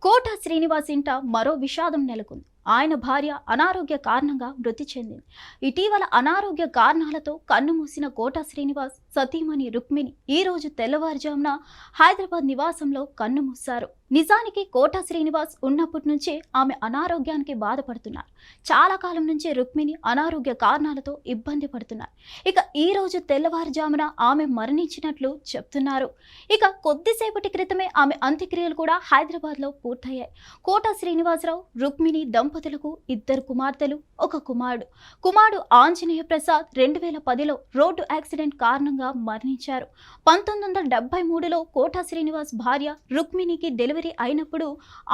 కోట శ్రీనివాస్ ఇంట మరో విషాదం నెలకొంది. ఆయన భార్య అనారోగ్య కారణంగా మృతి చెందింది. ఇటీవల అనారోగ్య కారణాలతో కన్నుమూసిన కోట శ్రీనివాస్ సతీమణి రుక్మిణి ఈ రోజు తెల్లవారుజామున హైదరాబాద్ నివాసంలో కన్నుమూశారు. నిజానికి కోట శ్రీనివాస్ ఉన్నప్పటి నుంచే ఆమె అనారోగ్యానికి బాధపడుతున్నారు. చాలా కాలం నుంచి రుక్మిణి అనారోగ్య కారణాలతో ఇబ్బంది పడుతున్నారు. ఇక ఈ రోజు తెల్లవారుజామున ఆమె మరణించినట్లు చెప్తున్నారు. ఇక కొద్దిసేపటి క్రితమే ఆమె అంత్యక్రియలు కూడా హైదరాబాద్లో పూర్తయ్యాయి. కోట శ్రీనివాసరావు రుక్మిణి దంపతులకు 2 కుమార్తెలు, 1 కుమారుడు ఆంజనేయ ప్రసాద్ 2010లో రోడ్డు యాక్సిడెంట్ కారణంగా మరణించారు. 1973లో కోట శ్రీనివాస్ భార్య రుక్మిణికి డెలివరీ అయినప్పుడు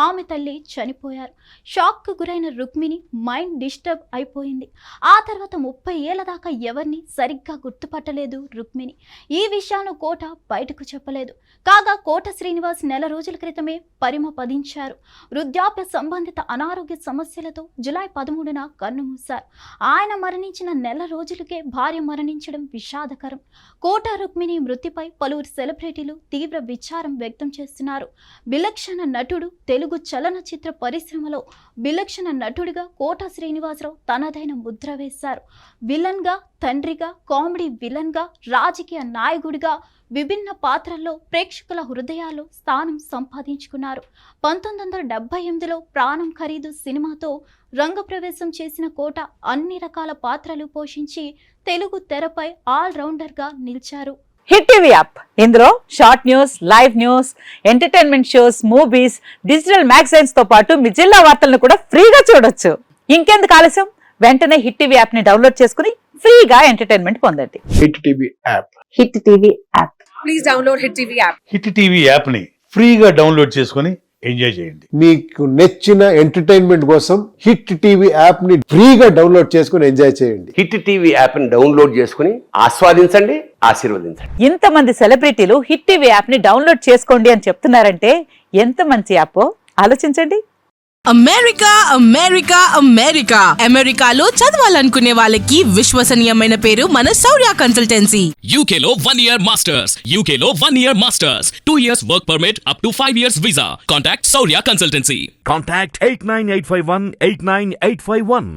ఆమె తల్లి చనిపోయారు. షాక్కు గురైన రుక్మిణి మైండ్ డిస్టర్బ్ అయిపోయింది. ఆ తర్వాత 30 ఏళ్ల దాకా ఎవరిని సరిగ్గా గుర్తుపట్టలేదు రుక్మిణి. ఈ విషయాన్ని కోట బయటకు చెప్పలేదు. కాగా కోట శ్రీనివాస్ నెల రోజుల క్రితమే పరిమపదించారు. వృద్ధాప్య సంబంధిత అనారోగ్య సమస్యలతో జూలై 13న కన్నుమూశారు. ఆయన మరణించిన నెల రోజులకే భార్య మరణించడం విషాదకరం. కోట రుక్మిణి మృతిపై పలువురు సెలబ్రిటీలు తీవ్ర విచారం వ్యక్తం చేస్తున్నారు. విలక్షణ నటుడు, తెలుగు చలనచిత్ర పరిశ్రమలో విలక్షణ నటుడిగా కోట శ్రీనివాసరావు తనదైన ముద్ర వేశారు. విలన్గా, తండ్రిగా, కామెడీ విలన్గా, రాజకీయ నాయకుడిగా విభిన్న పాత్రల్లో ప్రేక్షకుల హృదయాల్లో స్థానం సంపాదించుకున్నారు. 1978లో ప్రాణం ఖరీదు సినిమాతో రంగప్రవేశం చేసిన కోట అన్ని రకాల పాత్రలు పోషించి తెలుగు తెరపై ఆల్రౌండర్గా నిలిచారు. హిట్ టీవీ యాప్, ఇందులో short news, live news, entertainment shows, movies, digital magazines తో పాటు మీ జిల్లా వార్తలను కూడా ఫ్రీగా చూడొచ్చు. ఇంకెందుకు ఆలస్యం, వెంటనే హిట్ టీవీ యాప్ ని డౌన్లోడ్ చేసుకుని ఫ్రీగా ఎంటర్టైన్మెంట్ పొందండి. Hit TV app. Hit TV app. Please download hit TV app. Hit TV app ని ఫ్రీగా డౌన్లోడ్ చేసుకుని ఎంజాయ్ చేయండి. మీకు నచ్చిన ఎంటర్టైన్మెంట్ కోసం హిట్ టీవీ యాప్ ని ఫ్రీగా డౌన్లోడ్ చేసుకుని ఎంజాయ్ చేయండి. హిట్ టీవీ యాప్ ని డౌన్లోడ్ చేసుకుని ఆస్వాదించండి, ఆశీర్వదించండి. ఇంతమంది సెలబ్రిటీలు హిట్ టీవీ యాప్ ని డౌన్లోడ్ చేసుకోండి అని చెప్తున్నారంటే ఎంత మంచి యాప్ ఆలోచించండి. అమెరికా అమెరికా అమెరికా అమెరికాలో చదవాలనుకునే వాళ్ళకి విశ్వసనీయమైన పేరు మన శౌర్య కన్సల్టెన్సీ. UK లో 1 year masters. UK లో 1 year masters. 2 years work permit up to 5 years visa. Contact Saurya Consultancy. Contact 89851 89851.